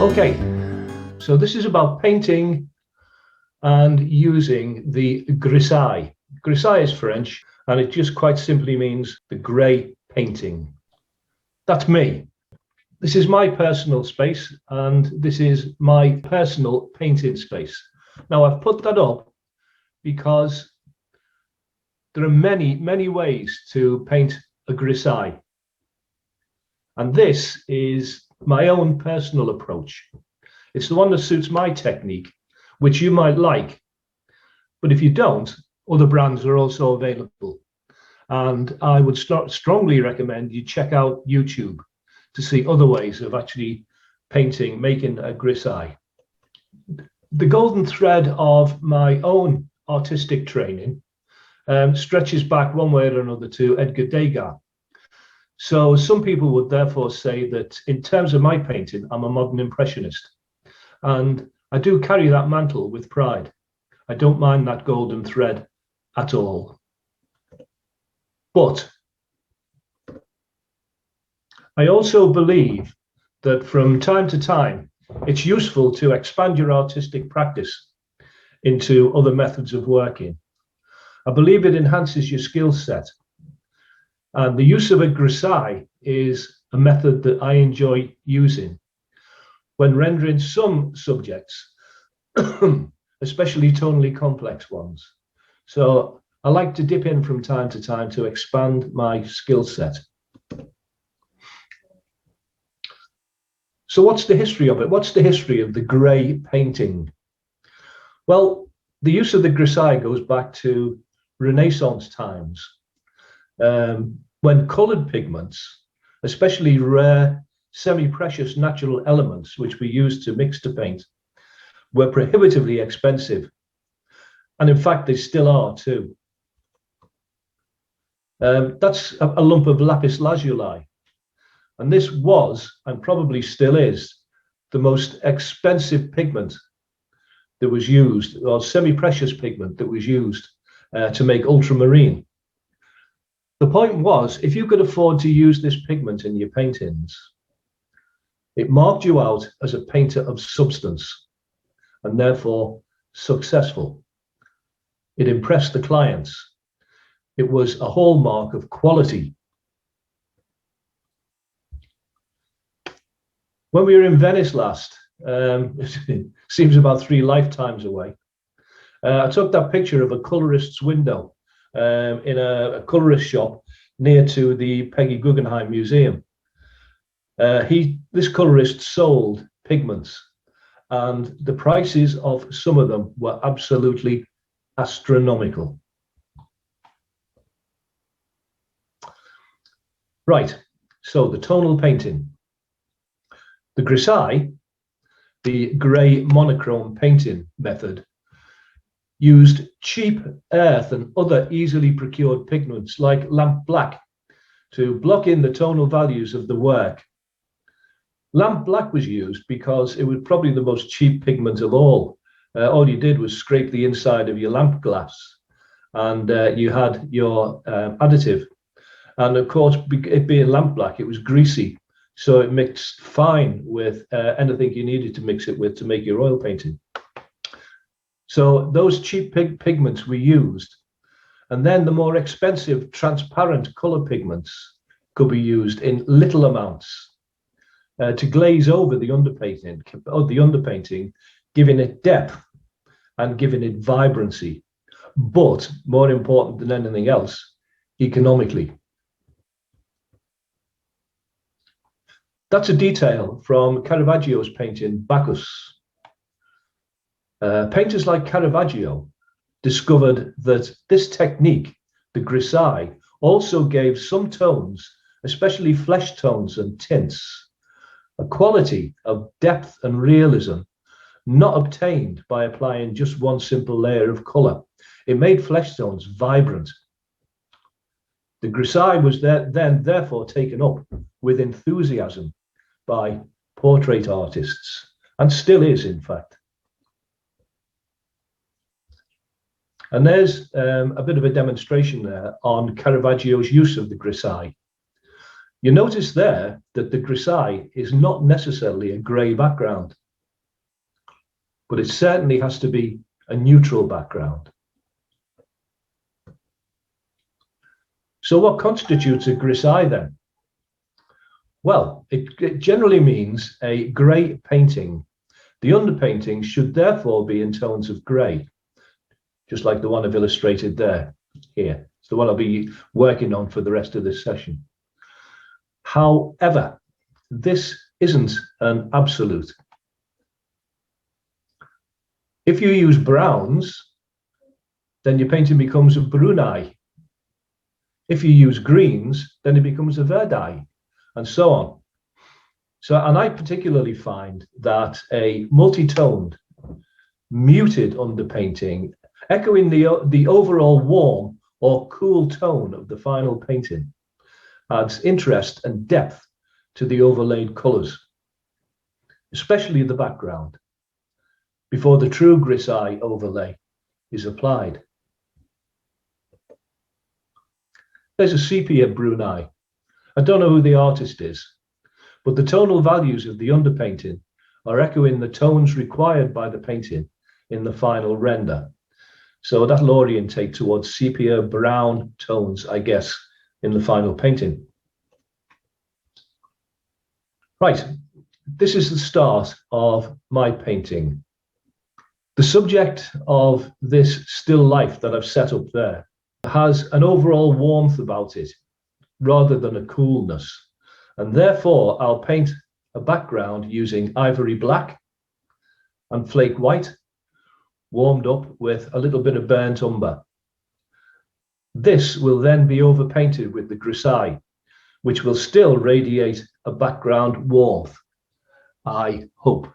Okay, so this is about painting and using the Grisaille. Grisaille is French, and it just quite simply means the grey painting. That's me. This is my personal space, and this is my personal painting space. Now, I've put that up because there are many ways to paint a Grisaille. And this is my own personal approach. It's the one that suits my technique, which you might like. But if you don't, other brands are also available. And I would strongly recommend you check out YouTube to see other ways of actually painting, making a Grisaille. The golden thread of my own artistic training stretches back one way or another to Edgar Degas. So some people would therefore say that in terms of my painting, I'm a modern impressionist. And I do carry that mantle with pride. I don't mind that golden thread at all. But I also believe that from time to time, it's useful to expand your artistic practice into other methods of working. I believe it enhances your skill set. And the use of a Grisaille is a method that I enjoy using when rendering some subjects, especially tonally complex ones. So I like to dip in from time to time to expand my skill set. So what's the history of it? What's the history of the grey painting? Well, the use of the Grisaille goes back to Renaissance times. When coloured pigments, especially rare, semi-precious natural elements, which we used to mix to paint, were prohibitively expensive. And in fact, they still are too. That's a lump of lapis lazuli. And this was, and probably still is, the most expensive pigment that was used, or semi-precious pigment that was used to make ultramarine. The point was, if you could afford to use this pigment in your paintings, it marked you out as a painter of substance and therefore successful. It impressed the clients. It was a hallmark of quality. When we were in Venice last, it seems about 3 lifetimes away, I took that picture of a colorist's window in a colorist shop near to the Peggy Guggenheim Museum. This colorist sold pigments, and the prices of some of them were absolutely astronomical. Right, so the tonal painting. The Grisaille, the grey monochrome painting method, used cheap earth and other easily procured pigments like lamp black to block in the tonal values of the work. Lamp black was used because it was probably the most cheap pigment of all. All you did was scrape the inside of your lamp glass and you had your additive. And of course, it being lamp black, it was greasy. So it mixed fine with anything you needed to mix it with to make your oil painting. So those cheap pigments were used. And then the more expensive transparent color pigments could be used in little amounts to glaze over the underpainting, giving it depth and giving it vibrancy. But more important than anything else, economically. That's a detail from Caravaggio's painting Bacchus. Painters like Caravaggio discovered that this technique, the Grisaille, also gave some tones, especially flesh tones and tints, a quality of depth and realism not obtained by applying just one simple layer of colour. It made flesh tones vibrant. The Grisaille was then therefore taken up with enthusiasm by portrait artists, and still is, in fact. And there's a bit of a demonstration there on Caravaggio's use of the Grisaille. You notice there that the grisaille is not necessarily a grey background, but it certainly has to be a neutral background. So what constitutes a grisaille then? Well, it generally means a grey painting. The underpainting should therefore be in tones of grey, just like the one I've illustrated there, here. It's the one I'll be working on for the rest of this session. However, this isn't an absolute. If you use browns, then your painting becomes a brunaille. If you use greens, then it becomes a verdaille, and so on. So, and I particularly find that a multi-toned, muted underpainting, echoing the overall warm or cool tone of the final painting, adds interest and depth to the overlaid colours, especially the background, before the true grisaille overlay is applied. There's a sepia brunaille. I don't know who the artist is, but the tonal values of the underpainting are echoing the tones required by the painting in the final render. So that'll orientate towards sepia brown tones, I guess, in the final painting. Right, this is the start of my painting. The subject of this still life that I've set up there has an overall warmth about it rather than a coolness. And therefore, I'll paint a background using ivory black and flake white, warmed up with a little bit of burnt umber. This will then be overpainted with the grisaille, which will still radiate a background warmth, I hope.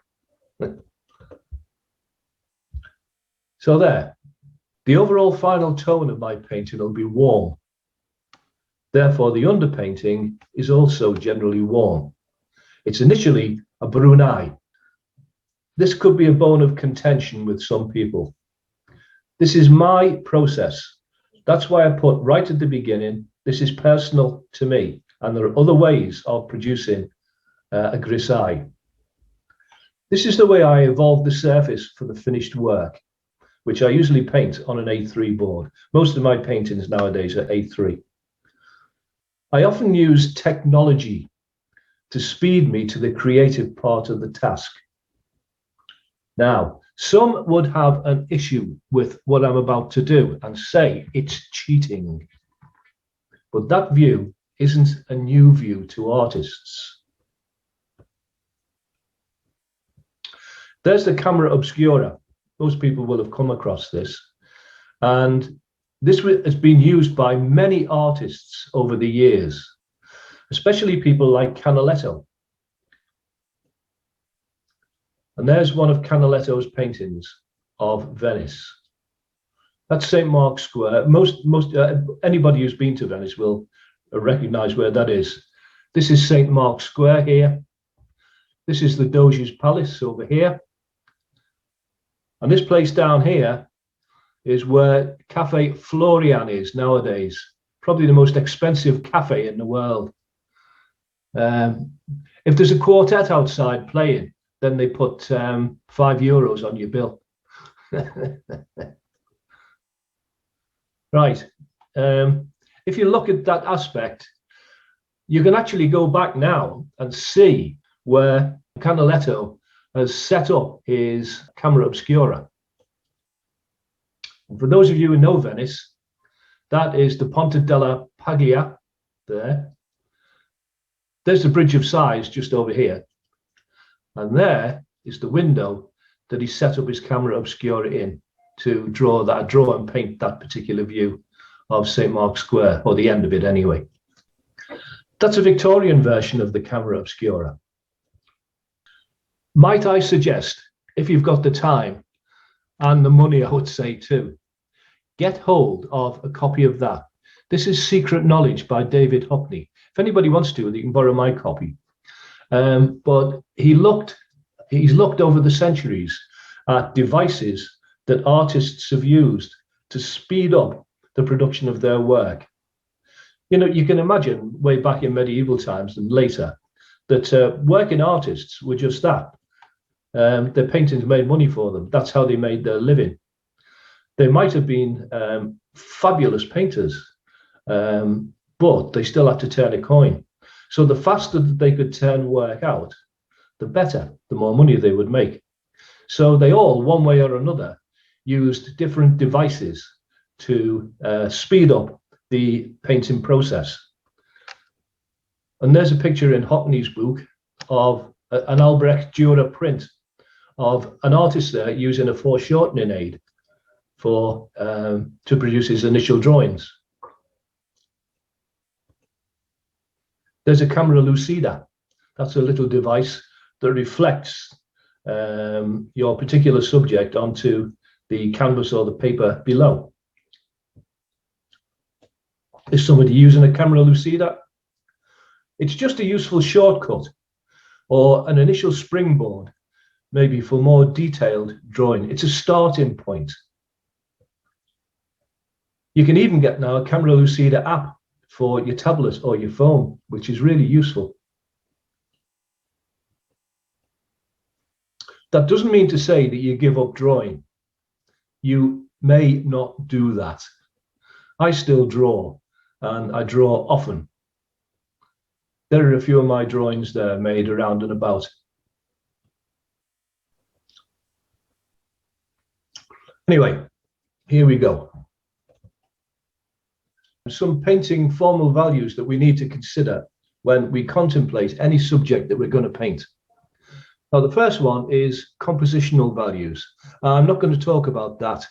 So there, the overall final tone of my painting will be warm. Therefore, the underpainting is also generally warm. It's initially a brunaille. This could be a bone of contention with some people. This is my process. That's why I put right at the beginning, this is personal to me, and there are other ways of producing a grisaille. This is the way I evolve the surface for the finished work, which I usually paint on an A3 board. Most of my paintings nowadays are A3. I often use technology to speed me to the creative part of the task. Now, some would have an issue with what I'm about to do and say it's cheating. But that view isn't a new view to artists. There's the camera obscura. Most people will have come across this. And this has been used by many artists over the years, especially people like Canaletto. And there's one of Canaletto's paintings of Venice. That's St. Mark's Square. Anybody who's been to Venice will recognize where that is. This is St. Mark's Square here. This is the Doge's Palace over here. And this place down here is where Cafe Florian is nowadays. Probably the most expensive cafe in the world. If there's a quartet outside playing, then they put €5 on your bill. Right. If you look at that aspect, you can actually go back now and see where Canaletto has set up his camera obscura. And for those of you who know Venice, that is the Ponte della Paglia there. There's the Bridge of Sighs just over here. And there is the window that he set up his camera obscura in to draw and paint that particular view of St. Mark's Square, or the end of it anyway. That's a Victorian version of the camera obscura. Might I suggest, if you've got the time and the money, I would say too, get hold of a copy of that. This is Secret Knowledge by David Hockney. If anybody wants to, you can borrow my copy. But he's looked over the centuries at devices that artists have used to speed up the production of their work. You know, you can imagine way back in medieval times and later that working artists were just that. Their paintings made money for them. That's how they made their living. They might have been fabulous painters, but they still had to turn a coin. So the faster that they could turn work out, the better, the more money they would make. So they all, one way or another, used different devices to speed up the painting process. And there's a picture in Hockney's book of an Albrecht Dürer print of an artist there using a foreshortening aid for to produce his initial drawings. There's a camera lucida. That's a little device that reflects your particular subject onto the canvas or the paper below. Is somebody using a camera lucida? It's just a useful shortcut or an initial springboard, maybe for more detailed drawing. It's a starting point. You can even get now a camera lucida app for your tablet or your phone, which is really useful. That doesn't mean to say that you give up drawing. You may not do that. I still draw, and I draw often. There are a few of my drawings there made around and about. Anyway, here we go. Some painting formal values that we need to consider when we contemplate any subject that we're going to paint. Now, the first one is compositional values. I'm not going to talk about that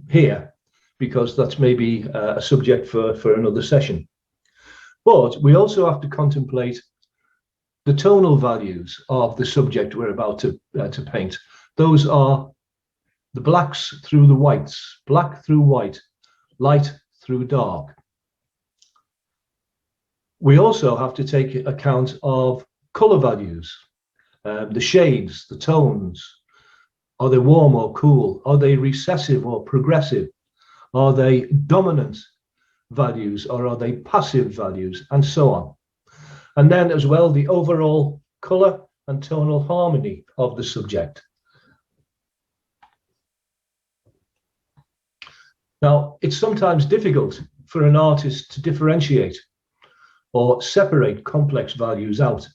here, because that's maybe a subject for another session. But we also have to contemplate the tonal values of the subject we're about to paint. Those are the blacks through the whites, black through white, light through dark. We also have to take account of color values, the shades, the tones. Are they warm or cool? Are they recessive or progressive? Are they dominant values or are they passive values, and so on. And then as well, the overall color and tonal harmony of the subject. Now, it's sometimes difficult for an artist to differentiate or separate complex values out.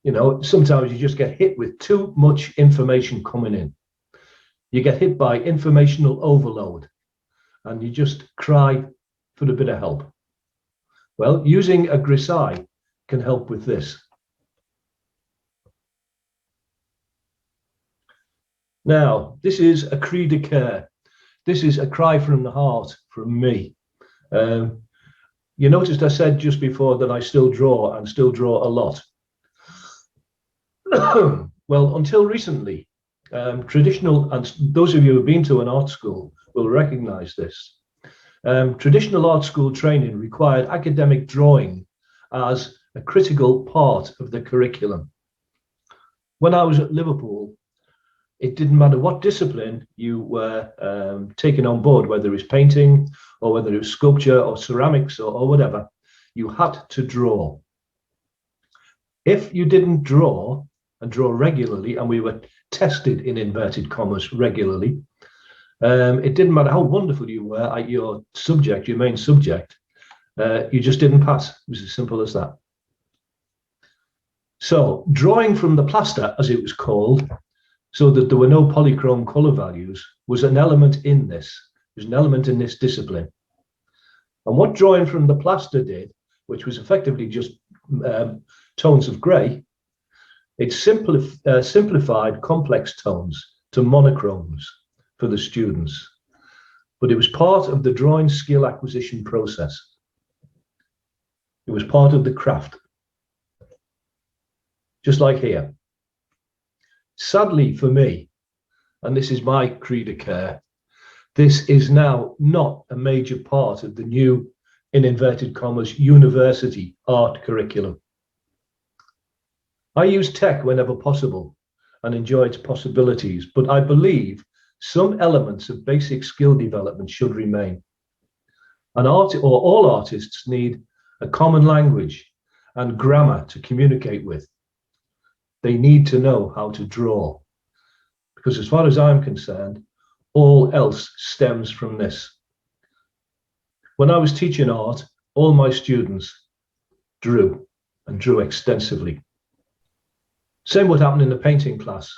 You know, sometimes you just get hit with too much information coming in. You get hit by informational overload and you just cry for a bit of help. Well, using a Grisaille can help with this. Now, this is a cri de coeur. This is a cry from the heart from me. You noticed I said just before that I still draw and still draw a lot. Well, until recently, traditional, and those of you who have been to an art school will recognize this. Traditional art school training required academic drawing as a critical part of the curriculum. When I was at Liverpool, it didn't matter what discipline you were taking on board, whether it was painting or whether it was sculpture or ceramics or whatever, you had to draw. If you didn't draw and draw regularly, and we were tested in inverted commas regularly, it didn't matter how wonderful you were at your subject, your main subject, you just didn't pass. It was as simple as that. So drawing from the plaster, as it was called, so that there were no polychrome color values, was an element in this. It was an element in this discipline. And what drawing from the plaster did, which was effectively just tones of grey, it simplified complex tones to monochromes for the students. But it was part of the drawing skill acquisition process. It was part of the craft. Just like here. Sadly for me, and this is my cri de coeur, this is now not a major part of the new, in inverted commas, university art curriculum. I use tech whenever possible and enjoy its possibilities, but I believe some elements of basic skill development should remain. An art, or all artists, need a common language and grammar to communicate with. They need to know how to draw, because as far as I'm concerned, all else stems from this. When I was teaching art, all my students drew, and drew extensively. Same would happen in the painting class.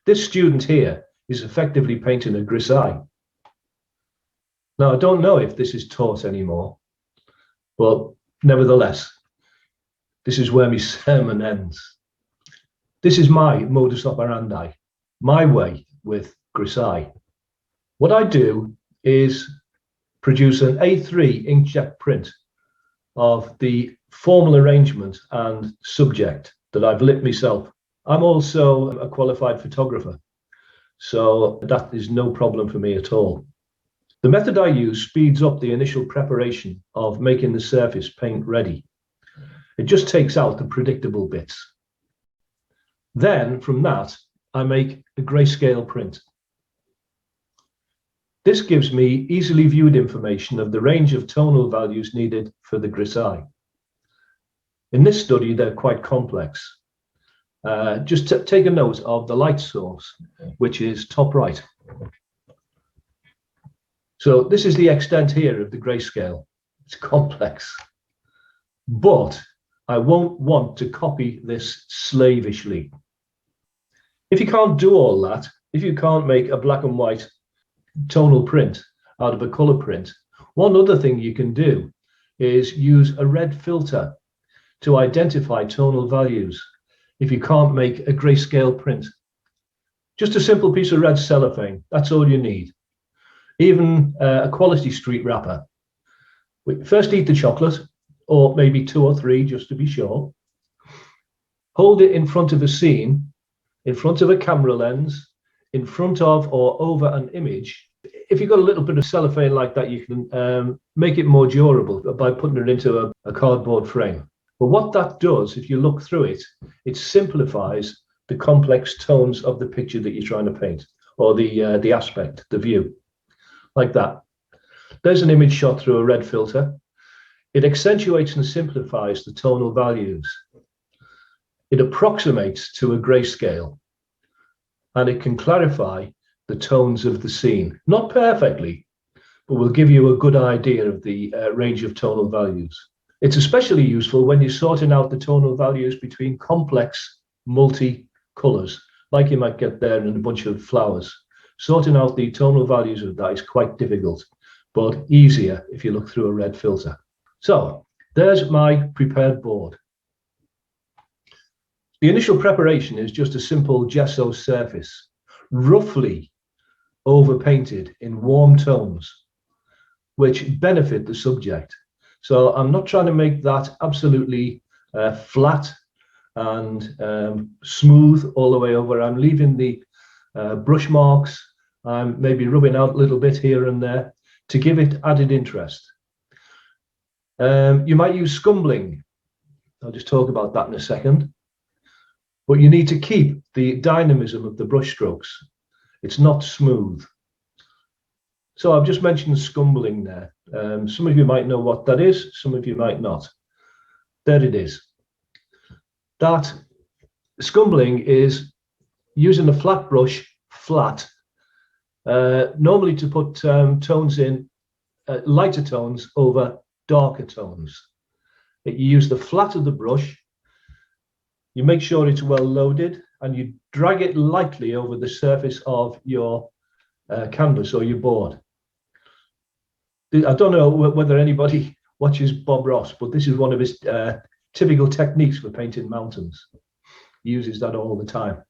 This student here is effectively painting a grisaille. Now, I don't know if this is taught anymore, but nevertheless, this is where my sermon ends. This is my modus operandi, my way with grisaille. What I do is produce an A3 inkjet print of the formal arrangement and subject that I've lit myself. I'm also a qualified photographer, so that is no problem for me at all. The method I use speeds up the initial preparation of making the surface paint ready. It just takes out the predictable bits. Then from that, I make a grayscale print. This gives me easily viewed information of the range of tonal values needed for the grisaille. In this study, they're quite complex. Just take a note of the light source, which is top right. So this is the extent here of the grayscale. It's complex, but I won't want to copy this slavishly. If you can't do all that, if you can't make a black and white tonal print out of a color print, one other thing you can do is use a red filter to identify tonal values if you can't make a grayscale print. Just a simple piece of red cellophane, that's all you need. Even a quality street wrapper. First eat the chocolate, or maybe 2 or 3 just to be sure. Hold it in front of a scene, in front of a camera lens, in front of or over an image. If you've got a little bit of cellophane like that, you can make it more durable by putting it into a cardboard frame. But what that does, if you look through it, it simplifies the complex tones of the picture that you're trying to paint, or the aspect, the view, like that. There's an image shot through a red filter. It accentuates and simplifies the tonal values. It approximates to a grayscale, and it can clarify the tones of the scene. Not perfectly, but will give you a good idea of the range of tonal values. It's especially useful when you're sorting out the tonal values between complex multi-colours, like you might get there in a bunch of flowers. Sorting out the tonal values of that is quite difficult, but easier if you look through a red filter. So there's my prepared board. The initial preparation is just a simple gesso surface, roughly overpainted in warm tones, which benefit the subject. So I'm not trying to make that absolutely flat and smooth all the way over. I'm leaving the brush marks. I'm maybe rubbing out a little bit here and there to give it added interest. You might use scumbling. I'll just talk about that in a second. But you need to keep the dynamism of the brush strokes. It's not smooth. So I've just mentioned scumbling there. Some of you might know what that is, some of you might not. There it is. That scumbling is using a flat brush, flat, normally to put tones in, lighter tones over darker tones. You use the flat of the brush, you make sure it's well loaded, and you drag it lightly over the surface of your canvas or your board. I don't know whether anybody watches Bob Ross, but this is one of his typical techniques for painting mountains. He uses that all the time.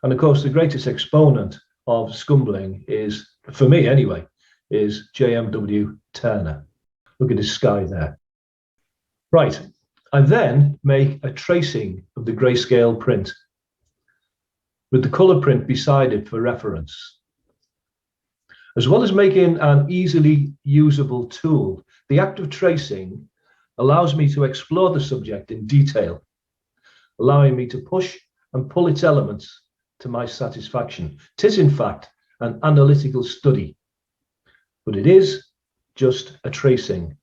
And of course, the greatest exponent of scumbling is, for me anyway, is JMW Turner. Look at his sky there. Right, I then make a tracing of the grayscale print with the color print beside it for reference. As well as making an easily usable tool, the act of tracing allows me to explore the subject in detail, allowing me to push and pull its elements to my satisfaction. 'Tis in fact an analytical study, but it is just a tracing.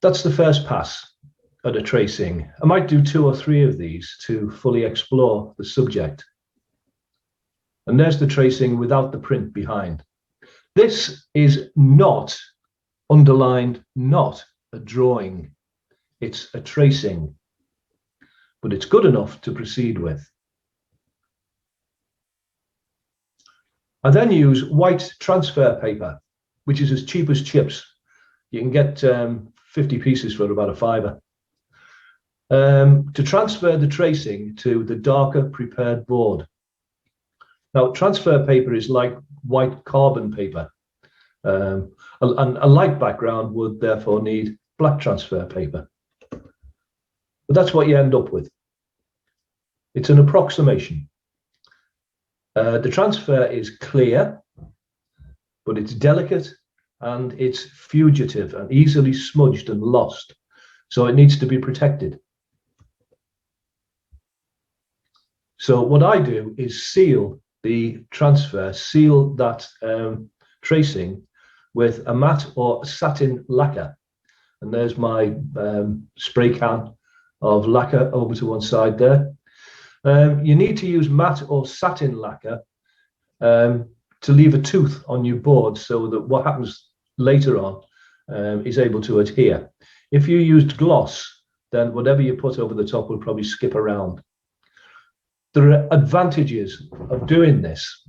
That's the first pass at a tracing. I might do 2 or 3 of these to fully explore the subject. And there's the tracing without the print behind. This is not underlined, not a drawing. It's a tracing, but it's good enough to proceed with. I then use white transfer paper, which is as cheap as chips. You can get 50 pieces for about £5. To transfer the tracing to the darker prepared board. Now, transfer paper is like white carbon paper. A light background would therefore need black transfer paper. But that's what you end up with. It's an approximation. The transfer is clear, but it's delicate and it's fugitive and easily smudged and lost. So it needs to be protected. So what I do is seal the transfer, seal that tracing with a matte or satin lacquer. And there's my spray can of lacquer over to one side there. You need to use matte or satin lacquer to leave a tooth on your board so that what happens later on is able to adhere. If you used gloss, then whatever you put over the top will probably skip around. There are advantages of doing this,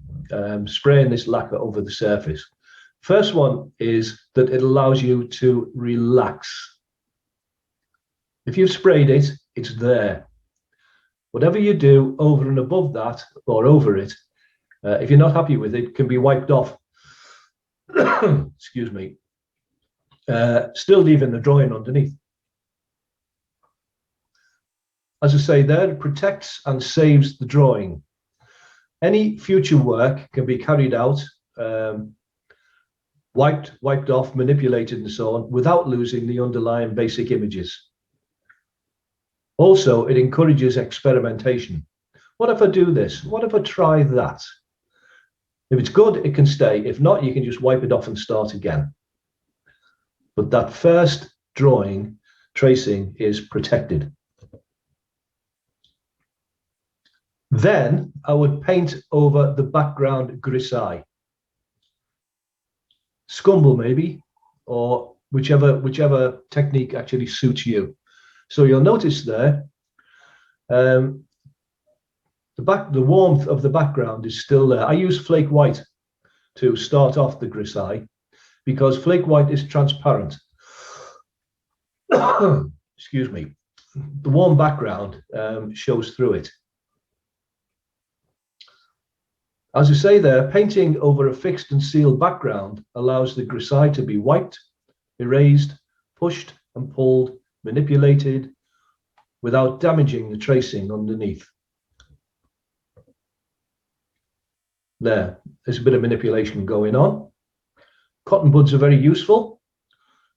spraying this lacquer over the surface. First one is that it allows you to relax. If you've sprayed it, it's there. Whatever you do over and above that or over it, if you're not happy with it, can be wiped off. Excuse me. Still leaving the drawing underneath. As I say there, it protects and saves the drawing. Any future work can be carried out, wiped off, manipulated and so on, without losing the underlying basic images. Also, it encourages experimentation. What if I do this? What if I try that? If it's good, it can stay. If not, you can just wipe it off and start again. But that first drawing, tracing, is protected. Then I would paint over the background grisaille. Scumble maybe, or whichever technique actually suits you. So you'll notice there, the warmth of the background is still there. I use flake white to start off the grisaille because flake white is transparent. Excuse me. The warm background shows through it. As I say there, painting over a fixed and sealed background allows the grisaille to be wiped, erased, pushed and pulled, manipulated without damaging the tracing underneath. There's a bit of manipulation going on. Cotton buds are very useful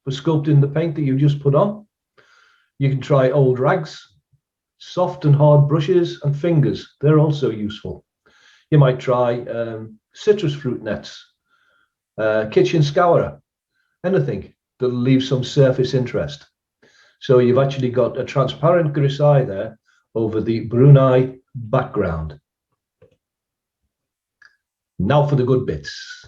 for sculpting the paint that you just put on. You can try old rags, soft and hard brushes and fingers. They're also useful. You might try citrus fruit nets, kitchen scourer, anything that'll leave some surface interest. So you've actually got a transparent grisaille there over the Brunei background. Now for the good bits.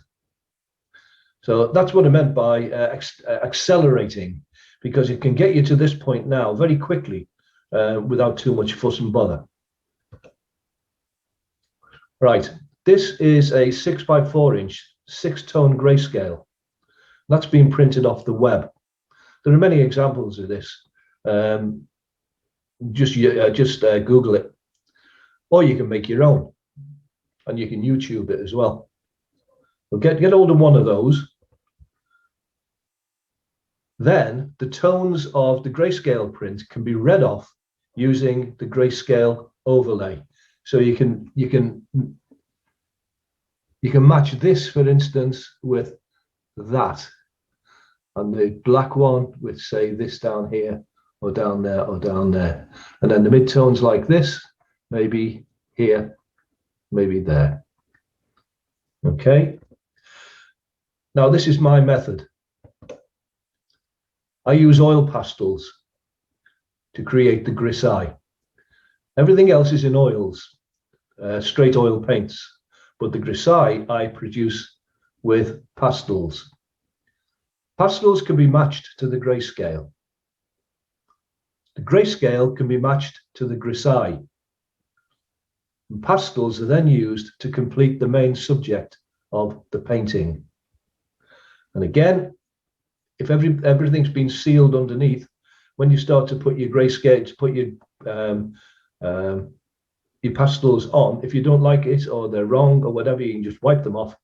So that's what I meant by accelerating, because it can get you to this point now very quickly without too much fuss and bother. Right, this is a 6x4" 6-tone grayscale. That's been printed off the web. There are many examples of this. Just Google it, or you can make your own, and you can YouTube it as well. But get hold of one of those. Then the tones of the grayscale print can be read off using the grayscale overlay. So you can match this, for instance, with that, and the black one with, say, this down here or down there or down there, and then the midtones like this, maybe here, maybe there. Okay. Now this is my method. I use oil pastels to create the grisaille. Everything else is in oils, straight oil paints, but the grisaille I produce with pastels. Pastels can be matched to the grayscale. The grayscale can be matched to the grisaille. And pastels are then used to complete the main subject of the painting. And again, if everything's been sealed underneath, when you start to put your grayscale, to put your pastels on, if you don't like it or they're wrong or whatever, you can just wipe them off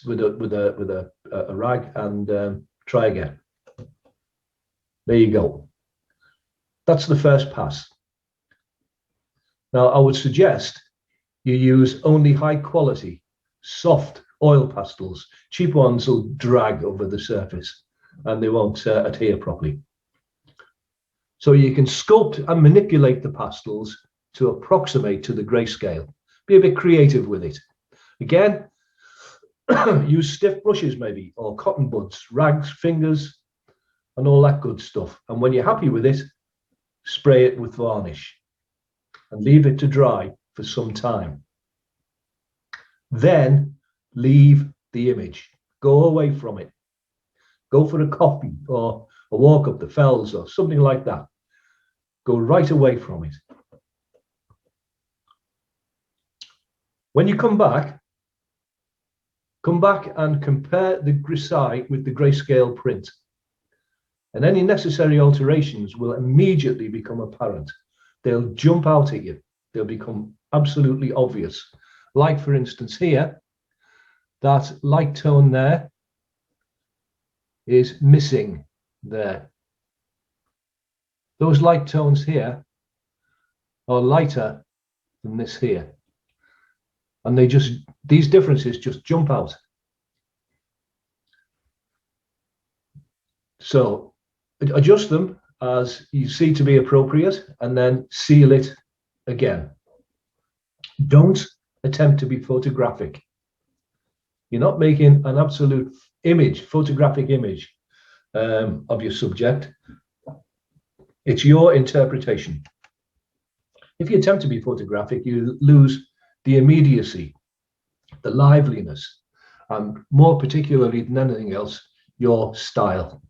with a rag and try again. There you go. That's the first pass. Now, I would suggest you use only high quality, soft oil pastels. Cheap ones will drag over the surface and they won't adhere properly. So you can sculpt and manipulate the pastels to approximate to the grayscale. Be a bit creative with it. Again, use stiff brushes maybe, or cotton buds, rags, fingers, and all that good stuff. And when you're happy with it, spray it with varnish and leave it to dry for some time. Then leave the image. Go away from it. Go for a coffee or a walk up the fells or something like that. Go right away from it. When you come back and compare the grisaille with the grayscale print. And any necessary alterations will immediately become apparent. They'll jump out at you. They'll become absolutely obvious. Like, for instance, here, that light tone there is missing there. Those light tones here are lighter than this here. And these differences just jump out. So adjust them as you see to be appropriate and then seal it again. Don't attempt to be photographic. You're not making an absolute image, photographic image of your subject. It's your interpretation. If you attempt to be photographic, you lose the immediacy, the liveliness, and more particularly than anything else, your style.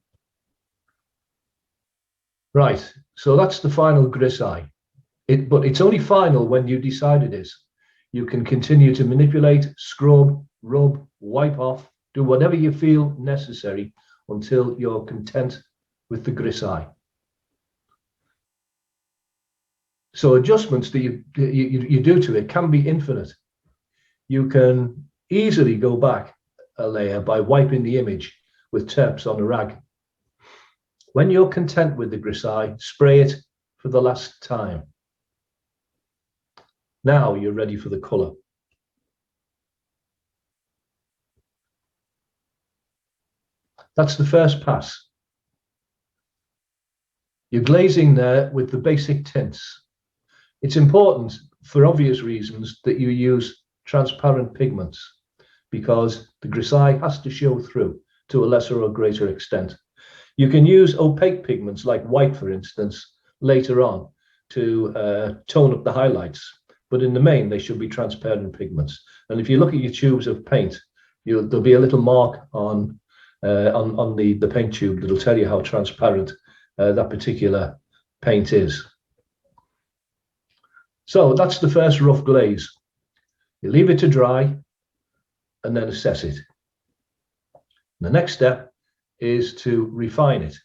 Right, so that's the final grisaille. But it's only final when you decide it is. You can continue to manipulate, scrub, rub, wipe off, do whatever you feel necessary until you're content with the grisaille. So adjustments that you do to it can be infinite. You can easily go back a layer by wiping the image with terps on a rag. When you're content with the grisaille, spray it for the last time. Now you're ready for the colour. That's the first pass. You're glazing there with the basic tints. It's important, for obvious reasons, that you use transparent pigments because the grisaille has to show through to a lesser or greater extent. You can use opaque pigments like white, for instance, later on to tone up the highlights, but in the main, they should be transparent pigments. And if you look at your tubes of paint, there'll be a little mark on the paint tube that'll tell you how transparent that particular paint is. So that's the first rough glaze. You leave it to dry and then assess it. The next step is to refine it.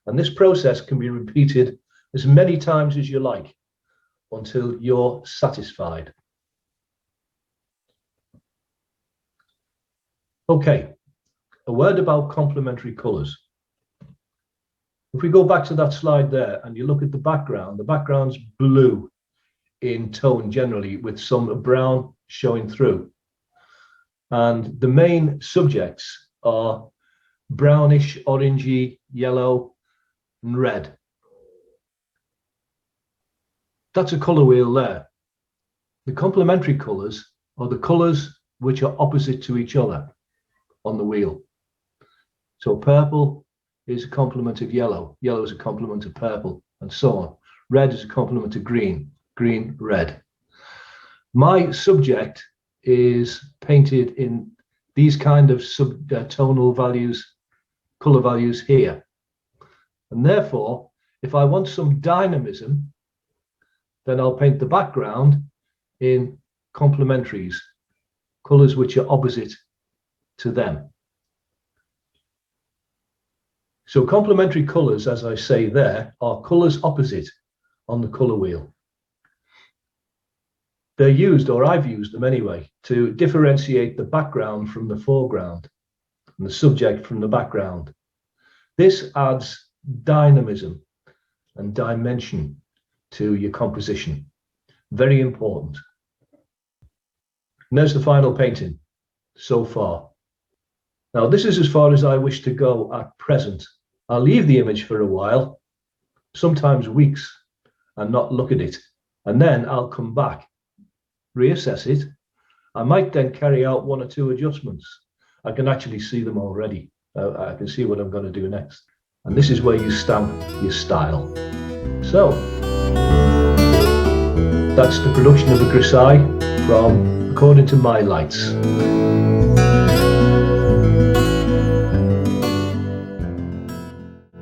And this process can be repeated as many times as you like until you're satisfied. Okay, a word about complementary colours. If we go back to that slide there and you look at the background's blue in tone generally with some brown showing through. And the main subjects are brownish, orangey, yellow, and red. That's a colour wheel there. The complementary colours are the colours which are opposite to each other on the wheel. So purple, is a complement of yellow. Yellow is a complement of purple, and so on. Red is a complement of green. Green, red. My subject is painted in these kind of tonal values, color values here. And therefore, if I want some dynamism, then I'll paint the background in complementaries, colors which are opposite to them. So complementary colors, as I say there, are colors opposite on the color wheel. They're used, or I've used them anyway, to differentiate the background from the foreground and the subject from the background. This adds dynamism and dimension to your composition. Very important. And there's the final painting so far. Now, this is as far as I wish to go at present. I'll leave the image for a while, sometimes weeks, and not look at it. And then I'll come back, reassess it. I might then carry out 1 or 2 adjustments. I can actually see them already. I can see what I'm going to do next. And this is where you stamp your style. So, that's the production of a grisaille from According to My Lights.